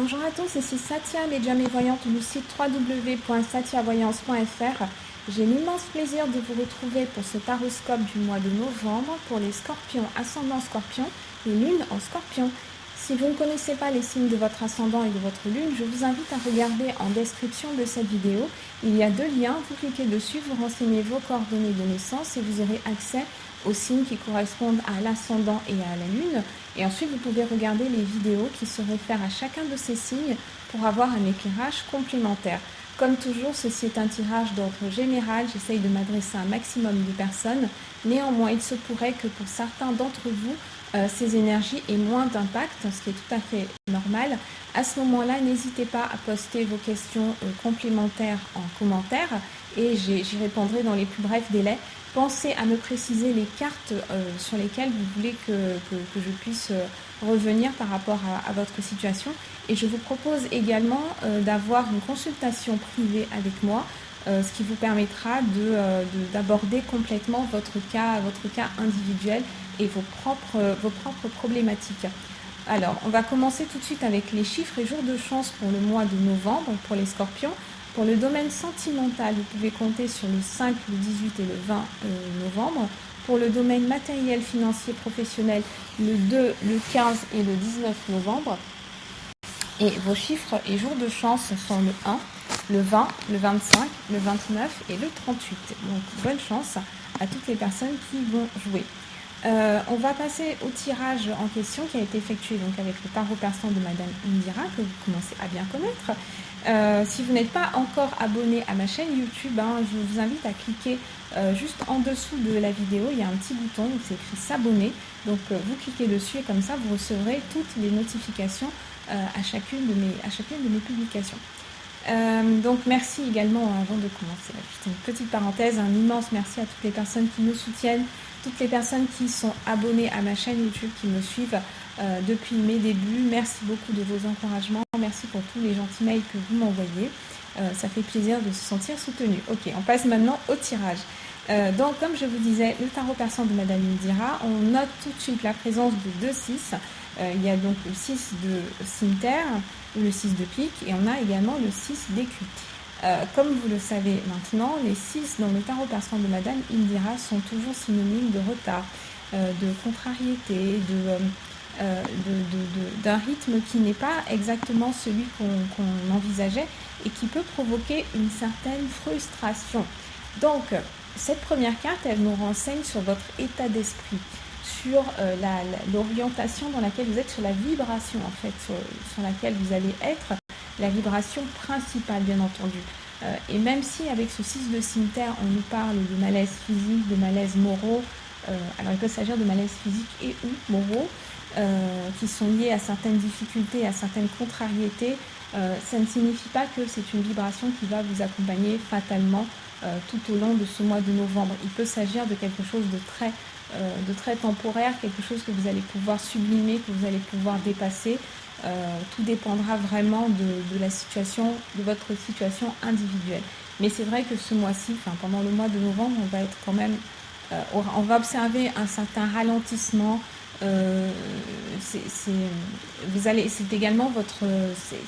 Bonjour à tous, ici Satya, médium et voyante du site www.satyavoyance.fr. J'ai l'immense plaisir de vous retrouver pour ce taroscope du mois de novembre pour les scorpions, ascendant scorpion et lune en scorpion. Si vous ne connaissez pas les signes de votre ascendant et de votre lune, je vous invite à regarder en description de cette vidéo. Il y a deux liens, vous cliquez dessus, vous renseignez vos coordonnées de naissance et vous aurez accès aux signes qui correspondent à l'ascendant et à la lune. Et ensuite, vous pouvez regarder les vidéos qui se réfèrent à chacun de ces signes pour avoir un éclairage complémentaire. Comme toujours, ceci est un tirage d'ordre général. J'essaye de m'adresser à un maximum de personnes. Néanmoins, il se pourrait que pour certains d'entre vous, ces énergies aient moins d'impact, ce qui est tout à fait normal. À ce moment-là, n'hésitez pas à poster vos questions complémentaires en commentaire et j'y répondrai dans les plus brefs délais. Pensez à me préciser les cartes sur lesquelles vous voulez que je puisse revenir par rapport à votre situation. Et je vous propose également d'avoir une consultation privée avec moi, ce qui vous permettra d'aborder complètement votre cas individuel et vos propres problématiques. Alors, on va commencer tout de suite avec les chiffres et jours de chance pour le mois de novembre, pour les scorpions. Pour le domaine sentimental, vous pouvez compter sur le 5, le 18 et le 20 novembre. Pour le domaine matériel, financier, professionnel, le 2, le 15 et le 19 novembre. Et vos chiffres et jours de chance sont le 1, le 20, le 25, le 29 et le 38. Donc, bonne chance à toutes les personnes qui vont jouer. On va passer au tirage en question qui a été effectué donc avec le tarot persan de Madame Indira, que vous commencez à bien connaître. Si vous n'êtes pas encore abonné à ma chaîne YouTube, je vous invite à cliquer juste en dessous de la vidéo. Il y a un petit bouton où c'est écrit s'abonner. Donc vous cliquez dessus et comme ça vous recevrez toutes les notifications à chacune de mes publications. Donc merci également, avant de commencer, juste une petite parenthèse, un immense merci à toutes les personnes qui nous soutiennent, toutes les personnes qui sont abonnées à ma chaîne YouTube, qui me suivent depuis mes débuts. Merci beaucoup de vos encouragements, merci pour tous les gentils mails que vous m'envoyez, ça fait plaisir de se sentir soutenu. Ok, on passe maintenant au tirage. Donc comme je vous disais, le tarot persan de Madame Indira, on note tout de suite la présence de 2 6. Il y a donc le 6 de cimetière, le 6 de pique et on a également le 6 d'écu. Comme vous le savez maintenant, les 6 dans le tarot persan de Madame Indira sont toujours synonymes de retard, de contrariété, d'un rythme qui n'est pas exactement celui qu'on envisageait et qui peut provoquer une certaine frustration. Donc, cette première carte, elle nous renseigne sur votre état d'esprit, sur l'orientation dans laquelle vous êtes, sur la vibration en fait, sur laquelle vous allez être, la vibration principale bien entendu. Et même si avec ce 6 de cimetière, on nous parle de malaise physique, de malaise moraux, alors il peut s'agir de malaise physique et ou moraux, qui sont liés à certaines difficultés, à certaines contrariétés, ça ne signifie pas que c'est une vibration qui va vous accompagner fatalement tout au long de ce mois de novembre. Il peut s'agir de quelque chose de très temporaire, quelque chose que vous allez pouvoir sublimer, que vous allez pouvoir dépasser. Tout dépendra vraiment de la situation, de votre situation individuelle. Mais c'est vrai que ce mois-ci, pendant le mois de novembre, on va être quand même, on va observer un certain ralentissement. C'est également votre, c'est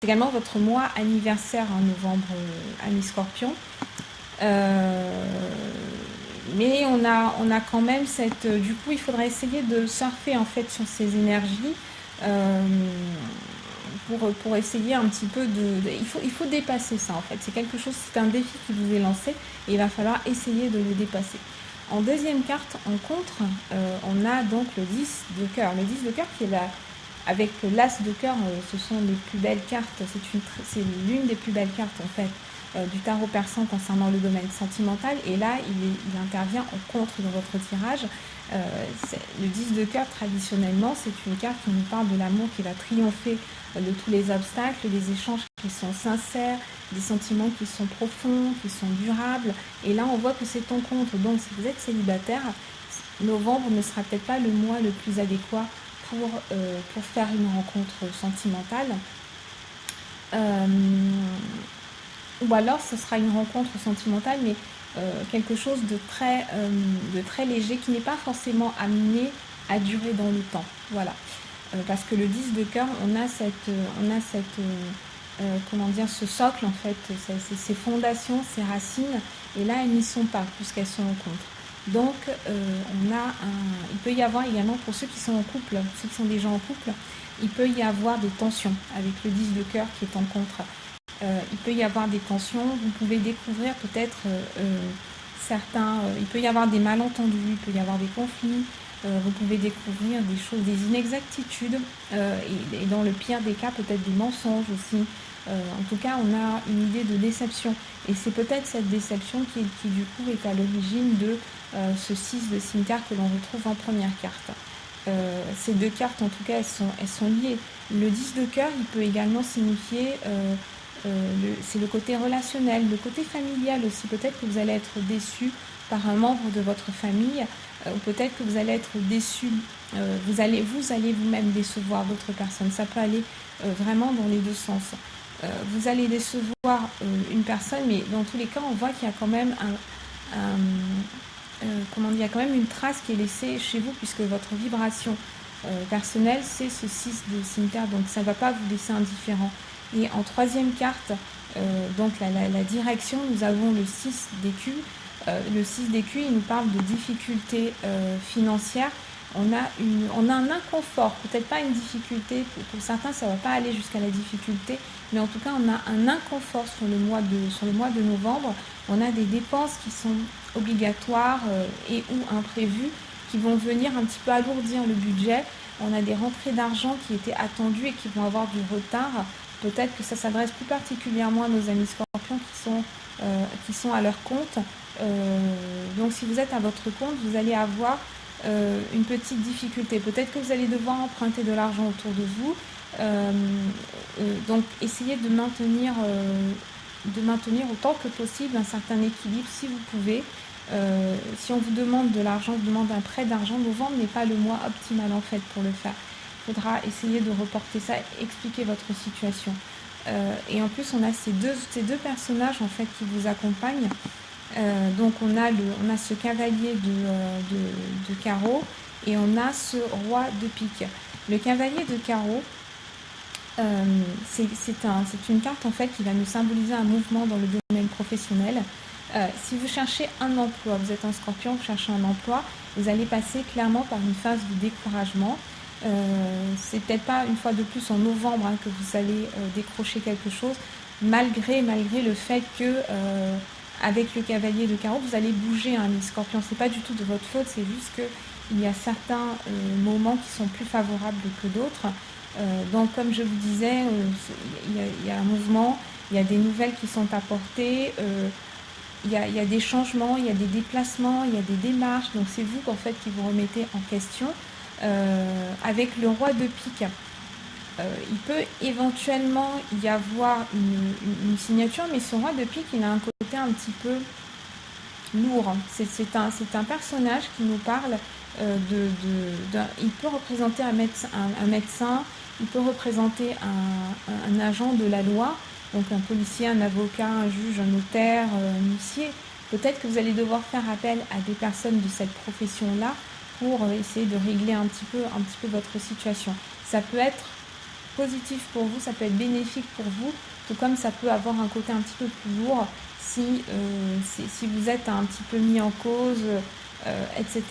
également votre mois anniversaire en novembre, ami Scorpion. Mais on a quand même cette, du coup il faudra essayer de surfer en fait sur ces énergies pour essayer un petit peu il faut dépasser ça en fait, c'est quelque chose, c'est un défi qui vous est lancé et il va falloir essayer de le dépasser. En deuxième carte, en contre, on a donc le 10 de cœur. Le 10 de cœur qui est là, avec l'as de cœur, ce sont les plus belles cartes, c'est l'une des plus belles cartes en fait du tarot persan concernant le domaine sentimental. Et là, il intervient en contre dans votre tirage. Le 10 de cœur, traditionnellement, c'est une carte qui nous parle de l'amour qui va triompher de tous les obstacles, des échanges qui sont sincères, des sentiments qui sont profonds, qui sont durables. Et là, on voit que c'est en contre. Donc, si vous êtes célibataire, novembre ne sera peut-être pas le mois le plus adéquat pour faire une rencontre sentimentale. Ou alors, ce sera une rencontre sentimentale, mais quelque chose de très léger, qui n'est pas forcément amené à durer dans le temps. Voilà. parce que le 10 de cœur, on a ce socle en fait, ces fondations, ces racines, et là elles n'y sont pas puisqu'elles sont en contre. Donc il peut y avoir également pour ceux qui sont en couple, ceux qui sont déjà en couple, il peut y avoir des tensions avec le 10 de cœur qui est en contre. Il peut y avoir des tensions, vous pouvez découvrir peut-être il peut y avoir des malentendus, il peut y avoir des conflits, vous pouvez découvrir des choses, des inexactitudes, et dans le pire des cas, peut-être des mensonges aussi. En tout cas, on a une idée de déception. Et c'est peut-être cette déception qui du coup est à l'origine de ce 6 de cimetière que l'on retrouve en première carte. Ces deux cartes, en tout cas, elles sont liées. Le 10 de cœur, il peut également signifier, c'est le côté relationnel, le côté familial aussi. Peut-être que vous allez être déçu par un membre de votre famille, ou peut-être que vous allez être déçu, vous allez vous-même décevoir d'autres personnes. Ça peut aller vraiment dans les deux sens. Vous allez décevoir une personne, mais dans tous les cas, on voit qu'il y a quand même il y a quand même une trace qui est laissée chez vous, puisque votre vibration personnelle, c'est ce 6 de cimetière, donc ça ne va pas vous laisser indifférent. Et en troisième carte, donc la direction, nous avons le 6 d'écus. Le 6 d'écus, il nous parle de difficultés financières. On a un inconfort, peut-être pas une difficulté, pour certains ça ne va pas aller jusqu'à la difficulté, mais en tout cas on a un inconfort sur le mois de novembre. On a des dépenses qui sont obligatoires et ou imprévues qui vont venir un petit peu alourdir le budget. On a des rentrées d'argent qui étaient attendues et qui vont avoir du retard. Peut-être que ça s'adresse plus particulièrement à nos amis scorpions qui sont à leur compte. Donc si vous êtes à votre compte, vous allez avoir une petite difficulté. Peut-être que vous allez devoir emprunter de l'argent autour de vous. Donc essayez de maintenir autant que possible un certain équilibre si vous pouvez. Si on vous demande de l'argent, on vous demande un prêt d'argent, novembre n'est pas le mois optimal en fait pour le faire. Il faudra essayer de reporter ça, expliquer votre situation. Et en plus, on a ces deux personnages en fait qui vous accompagnent. Donc on a ce cavalier de carreau et on a ce roi de pique. Le cavalier de carreau, c'est une carte en fait qui va nous symboliser un mouvement dans le domaine professionnel. Si vous cherchez un emploi, vous êtes un scorpion, vous cherchez un emploi, vous allez passer clairement par une phase de découragement. C'est peut-être pas une fois de plus en novembre que vous allez décrocher quelque chose, malgré le fait que avec le cavalier de carreau, vous allez bouger, les scorpions. C'est pas du tout de votre faute, c'est juste qu'il y a certains moments qui sont plus favorables que d'autres. Donc comme je vous disais, il y a un mouvement, il y a des nouvelles qui sont apportées, il y a des changements, il y a des déplacements, il y a des démarches. Donc c'est vous en fait qui vous remettez en question. Avec le roi de pique, il peut éventuellement y avoir une signature, mais ce roi de pique, il a un côté un petit peu lourd. C'est un personnage qui nous parle il peut représenter un médecin, il peut représenter un agent de la loi, donc un policier, un avocat, un juge, un notaire, un huissier. Peut-être que vous allez devoir faire appel à des personnes de cette profession-là pour essayer de régler un petit peu votre situation. Ça peut être positif pour vous, ça peut être bénéfique pour vous, tout comme ça peut avoir un côté un petit peu plus lourd si vous êtes un petit peu mis en cause, etc.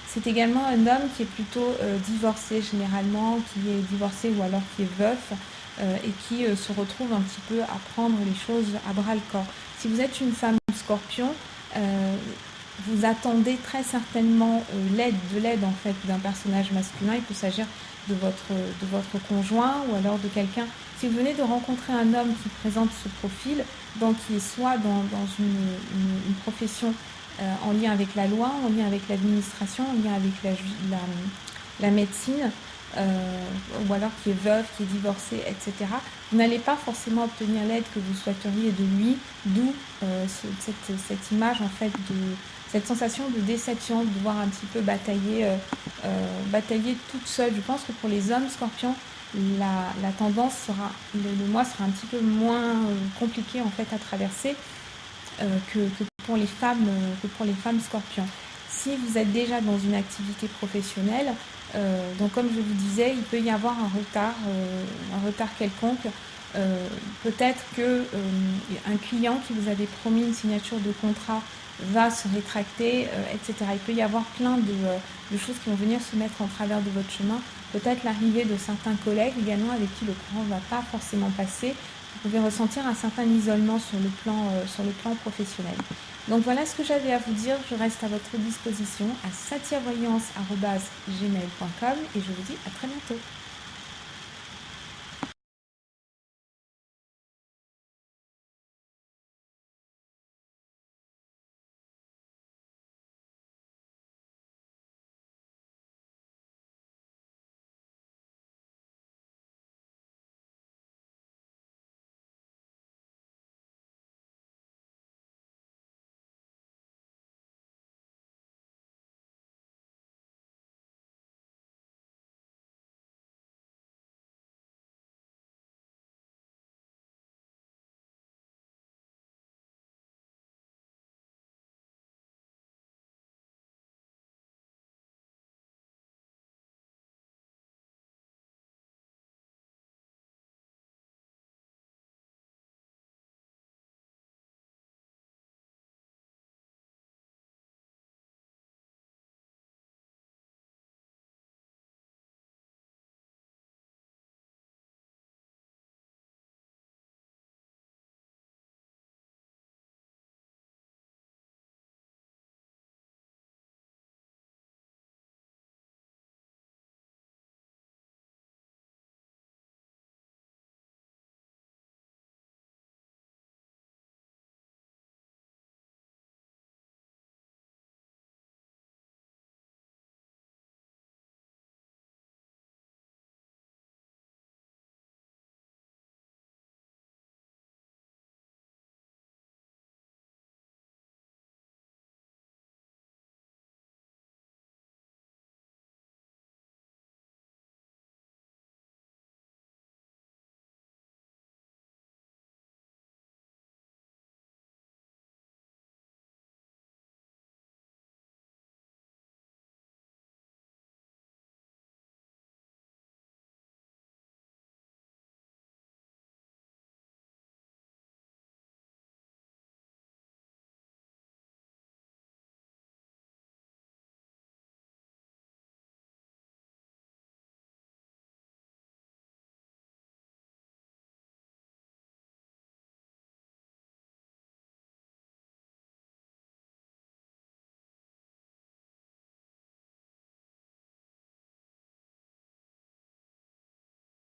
C'est également un homme qui est plutôt divorcé généralement, qui est divorcé ou alors qui est veuf et qui se retrouve un petit peu à prendre les choses à bras le corps. Si vous êtes une femme scorpion, vous attendez très certainement de l'aide en fait d'un personnage masculin. Il peut s'agir de votre conjoint ou alors de quelqu'un. Si vous venez de rencontrer un homme qui présente ce profil, donc qui est soit dans une profession en lien avec la loi, en lien avec l'administration, en lien avec la médecine, ou alors qui est veuf, qui est divorcé, etc., vous n'allez pas forcément obtenir l'aide que vous souhaiteriez de lui, d'où cette image en fait cette sensation de déception, de devoir un petit peu batailler toute seule. Je pense que pour les hommes scorpions, la tendance sera, le mois sera un petit peu moins compliqué en fait à traverser que pour les femmes scorpions. Si vous êtes déjà dans une activité professionnelle, Donc comme je vous disais, il peut y avoir un retard quelconque. Peut-être que un client qui vous avait promis une signature de contrat va se rétracter, etc. Il peut y avoir plein de choses qui vont venir se mettre en travers de votre chemin. Peut-être l'arrivée de certains collègues également avec qui le courant ne va pas forcément passer. Vous pouvez ressentir un certain isolement sur le plan professionnel. Donc voilà ce que j'avais à vous dire. Je reste à votre disposition à satirvoyance@gmail.com et je vous dis à très bientôt.